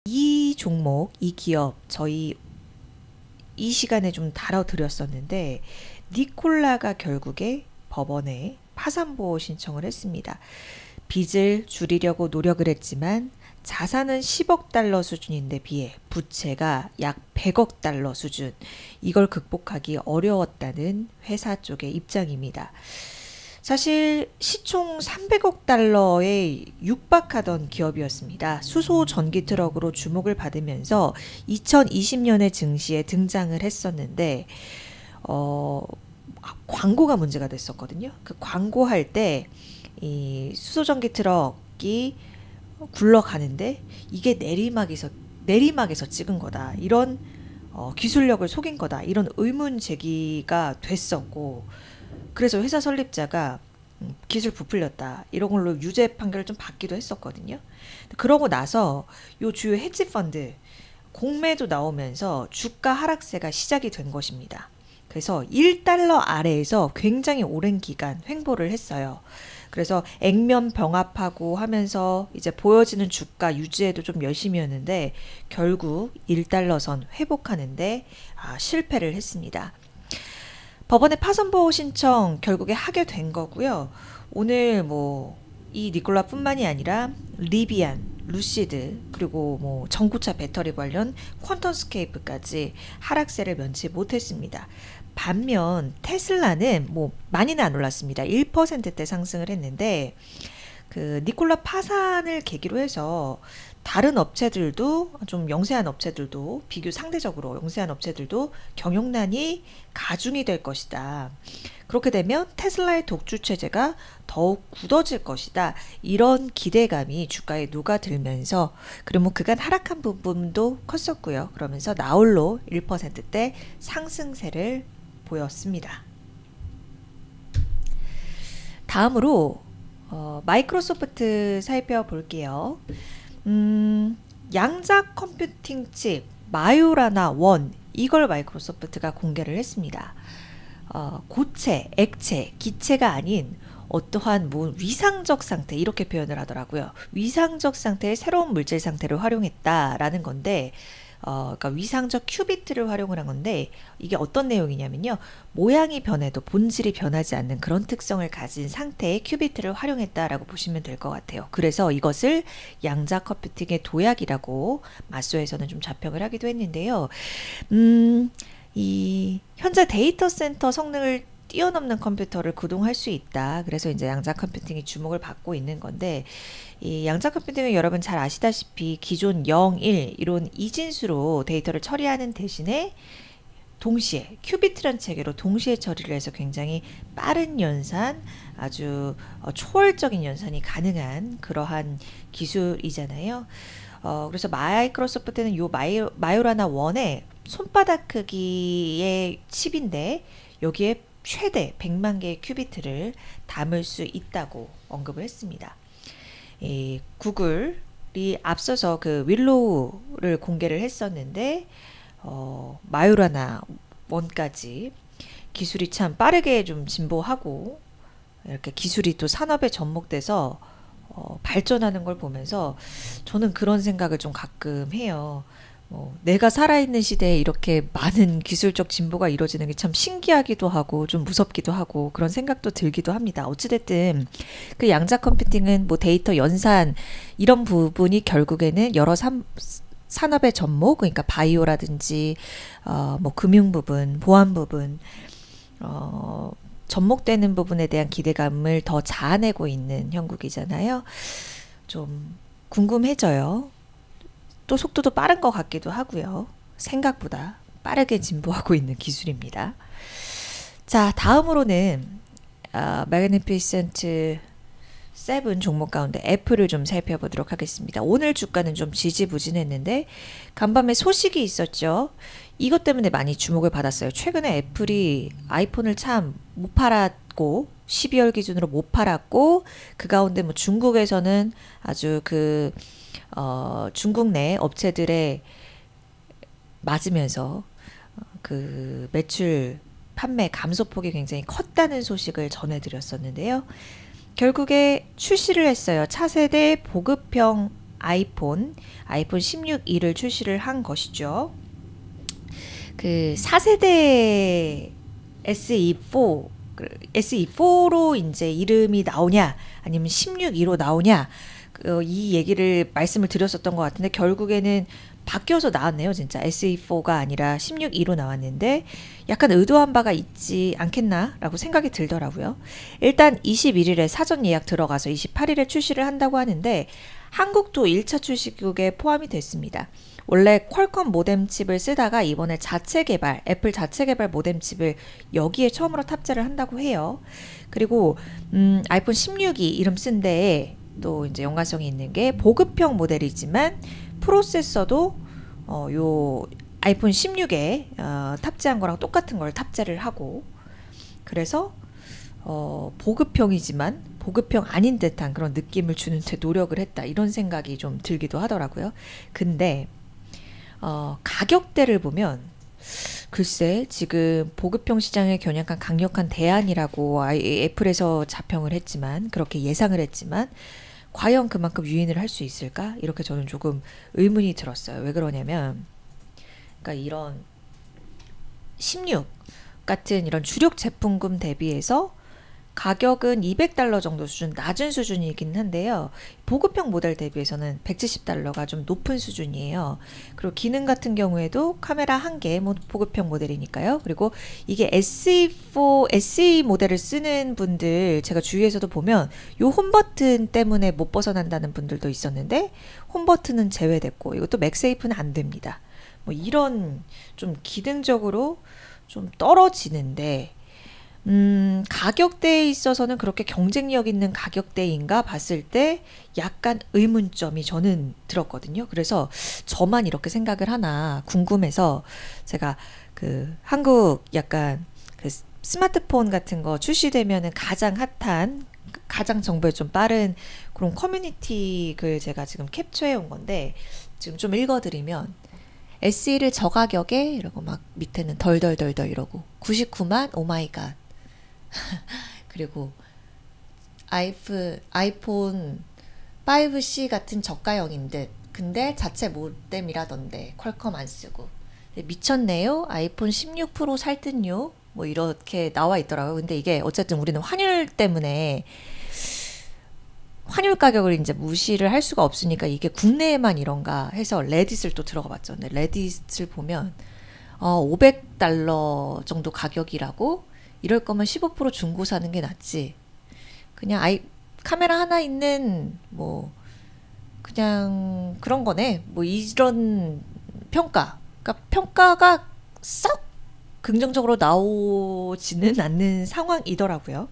이 종목, 이 기업 저희 이 시간에 좀 다뤄드렸었는데 니콜라가 결국에 법원에 파산보호 신청을 했습니다. 빚을 줄이려고 노력을 했지만 자산은 10억 달러 수준인데 비해 부채가 약 100억 달러 수준. 이걸 극복하기 어려웠다는 회사 쪽의 입장입니다. 사실 시총 300억 달러에 육박하던 기업이었습니다. 수소 전기 트럭으로 주목을 받으면서 2020년에 증시에 등장을 했었는데 광고가 문제가 됐었거든요. 그 광고할 때 이 수소 전기 트럭이 굴러가는데 이게 내리막에서 찍은 거다. 이런 기술력을 속인 거다. 이런 의문 제기가 됐었고 그래서 회사 설립자가 기술 부풀렸다. 이런 걸로 유죄 판결을 좀 받기도 했었거든요. 그러고 나서 요 주요 헤지 펀드 공매도 나오면서 주가 하락세가 시작이 된 것입니다. 그래서 1달러 아래에서 굉장히 오랜 기간 횡보를 했어요. 그래서 액면 병합하고 하면서 이제 보여지는 주가 유지에도 좀 열심히 했는데 결국 1달러 선 회복하는데 실패를 했습니다. 법원에 파산보호 신청 결국에 하게 된 거고요. 오늘 이 니콜라뿐만이 아니라 리비안, 루시드 그리고 전구차 배터리 관련 퀀텀스케이프까지 하락세를 면치 못했습니다. 반면 테슬라는 많이는 안 올랐습니다. 1%대 상승을 했는데 그 니콜라 파산을 계기로 해서 다른 업체들도 좀 영세한 업체들도 상대적으로 영세한 업체들도 경영난이 가중이 될 것이다. 그렇게 되면 테슬라의 독주 체제가 더욱 굳어질 것이다. 이런 기대감이 주가에 녹아들면서 그리고 그간 하락한 부분도 컸었고요. 그러면서 나홀로 1%대 상승세를 보였습니다. 다음으로 마이크로소프트 살펴볼게요. 양자 컴퓨팅 칩 마요라나 원 이걸 마이크로소프트가 공개를 했습니다. 고체, 액체, 기체가 아닌 어떠한 위상적 상태 이렇게 표현을 하더라고요. 위상적 상태의 새로운 물질 상태를 활용했다라는 건데 그러니까 위상적 큐비트를 활용을 한 건데 이게 어떤 내용이냐면요. 모양이 변해도 본질이 변하지 않는 그런 특성을 가진 상태의 큐비트를 활용했다라고 보시면 될 것 같아요. 그래서 이것을 양자 컴퓨팅의 도약이라고 마소에서는 좀 자평을 하기도 했는데요. 이 현재 데이터 센터 성능을 뛰어넘는 컴퓨터를 구동할 수 있다. 그래서 이제 양자 컴퓨팅이 주목을 받고 있는 건데 이 양자 컴퓨팅은 여러분 잘 아시다시피 기존 0, 1 이런 이진수로 데이터를 처리하는 대신에 동시에 큐비트란 체계로 동시에 처리를 해서 굉장히 빠른 연산, 아주 초월적인 연산이 가능한 그러한 기술이잖아요. 그래서 마이크로소프트는 요 마요라나 1의 손바닥 크기의 칩인데 여기에 최대 100만 개의 큐비트를 담을 수 있다고 언급을 했습니다. 구글이 앞서서 그 윌로우를 공개를 했었는데 마요라나 1까지 기술이 참 빠르게 좀 진보하고 이렇게 기술이 또 산업에 접목돼서 발전하는 걸 보면서 저는 그런 생각을 좀 가끔 해요. 내가 살아있는 시대에 이렇게 많은 기술적 진보가 이루어지는 게 참 신기하기도 하고 좀 무섭기도 하고 그런 생각도 들기도 합니다. 어찌됐든 그 양자 컴퓨팅은 데이터 연산 이런 부분이 결국에는 여러 산업의 접목 그러니까 바이오라든지 금융 부분, 보안 부분 접목되는 부분에 대한 기대감을 더 자아내고 있는 형국이잖아요. 좀 궁금해져요. 또 속도도 빠른 것 같기도 하고요. 생각보다 빠르게 진보하고 있는 기술입니다. 자, 다음으로는 매그니피센트 7 종목 가운데 애플을 좀 살펴보도록 하겠습니다. 오늘 주가는 좀 지지부진했는데 간밤에 소식이 있었죠. 이것 때문에 많이 주목을 받았어요. 최근에 애플이 아이폰을 참 못 팔았고 12월 기준으로 못 팔았고 그 가운데 중국에서는 아주 중국 내 업체들의 맞으면서 그 매출 판매 감소폭이 굉장히 컸다는 소식을 전해드렸었는데요. 결국에 출시를 했어요. 차세대 보급형 아이폰 16E를 출시를 한 것이죠. 그 4세대 SE4, SE4로 이제 이름이 나오냐, 아니면 16E로 나오냐, 이 얘기를 말씀을 드렸었던 것 같은데, 결국에는 바뀌어서 나왔네요. 진짜 SE4가 아니라 16E로 나왔는데, 약간 의도한 바가 있지 않겠나 라고 생각이 들더라고요. 일단 21일에 사전 예약 들어가서 28일에 출시를 한다고 하는데, 한국도 1차 출시국에 포함이 됐습니다. 원래 퀄컴 모뎀 칩을 쓰다가 이번에 애플 자체 개발 모뎀 칩을 여기에 처음으로 탑재를 한다고 해요. 그리고 아이폰 16이 이름 쓴 데에 또 이제 연관성이 있는 게 보급형 모델이지만 프로세서도 요 아이폰 16에 탑재한 거랑 똑같은 걸 탑재를 하고, 그래서 보급형이지만 보급형 아닌 듯한 그런 느낌을 주는 데 노력을 했다, 이런 생각이 좀 들기도 하더라고요. 근데 가격대를 보면 글쎄, 지금 보급형 시장에 겨냥한 강력한 대안이라고 애플에서 자평을 했지만, 그렇게 예상을 했지만, 과연 그만큼 유인을 할 수 있을까? 이렇게 저는 조금 의문이 들었어요. 왜 그러냐면, 그러니까 이런 16 같은 이런 주력 제품군 대비해서 가격은 $200 정도 수준, 낮은 수준이긴 한데요. 보급형 모델 대비해서는 $170가 좀 높은 수준이에요. 그리고 기능 같은 경우에도 카메라 1개, 보급형 모델이니까요. 그리고 이게 SE4, SE 모델을 쓰는 분들, 제가 주위에서도 보면 요 홈 버튼 때문에 못 벗어난다는 분들도 있었는데, 홈 버튼은 제외됐고, 이것도 맥세이프는 안 됩니다. 뭐 이런 좀 기능적으로 좀 떨어지는데, 가격대에 있어서는 그렇게 경쟁력 있는 가격대인가 봤을 때 약간 의문점이 저는 들었거든요. 그래서 저만 이렇게 생각을 하나 궁금해서, 제가 그 한국 약간 그 스마트폰 같은 거 출시되면은 가장 핫한, 가장 정보에 좀 빠른 그런 커뮤니티 글 제가 지금 캡처해 온 건데, 지금 좀 읽어드리면, SE를 저가격에 이러고 막 밑에는 덜덜덜덜 이러고 99만 오마이갓 그리고 아이폰 5C 같은 저가형인 듯, 근데 자체 모뎀이라던데 퀄컴 안 쓰고 미쳤네요, 아이폰 16 프로 살 듯요, 뭐 이렇게 나와 있더라고요. 근데 이게 어쨌든 우리는 환율 때문에 환율 가격을 이제 무시를 할 수가 없으니까 이게 국내에만 이런가 해서 레딧을 또 들어가 봤죠. 근데 레딧을 보면 $500 정도 가격이라고, 이럴 거면 15% 중고 사는 게 낫지. 그냥 카메라 하나 있는 뭐 그냥 그런 거네. 뭐 이런 평가. 그러니까 평가가 썩 긍정적으로 나오지는 않는 상황이더라고요.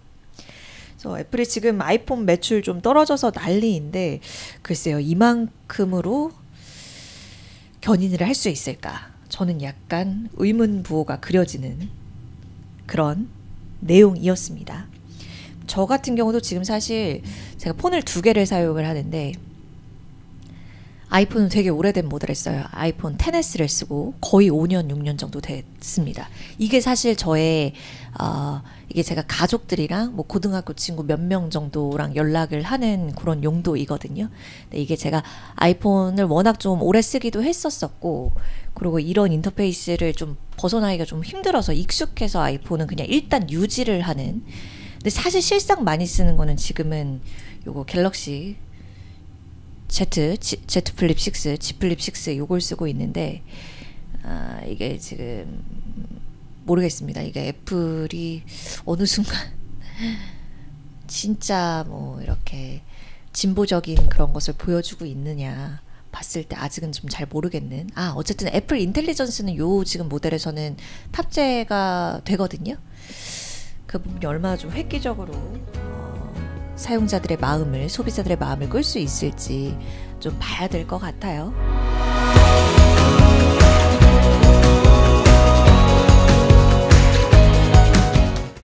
그래서 애플이 지금 아이폰 매출 좀 떨어져서 난리인데, 글쎄요, 이만큼으로 견인을 할 수 있을까? 저는 약간 의문부호가 그려지는 그런 내용이었습니다. 저 같은 경우도 지금 사실 제가 폰을 2개를 사용을 하는데, 아이폰은 되게 오래된 모델을 써요. 아이폰 XS를 쓰고 거의 5년, 6년 정도 됐습니다. 이게 사실 저의 이게 제가 가족들이랑 뭐 고등학교 친구 몇 명 정도랑 연락을 하는 그런 용도이거든요. 근데 이게 제가 아이폰을 워낙 좀 오래 쓰기도 했었었고, 그리고 이런 인터페이스를 좀 벗어나기가 좀 힘들어서 익숙해서 아이폰은 그냥 일단 유지를 하는. 근데 사실 실상 많이 쓰는 거는 지금은 요거 갤럭시 Z 플립 6, Z 플립 6 요걸 쓰고 있는데, 이게 지금 모르겠습니다. 이게 애플이 어느 순간 진짜 뭐 이렇게 진보적인 그런 것을 보여주고 있느냐 봤을 때 아직은 좀 잘 모르겠는. 어쨌든 애플 인텔리전스는 요 지금 모델에서는 탑재가 되거든요. 그 부분이 얼마나 좀 획기적으로 사용자들의 마음을, 소비자들의 마음을 끌 수 있을지 좀 봐야 될 것 같아요.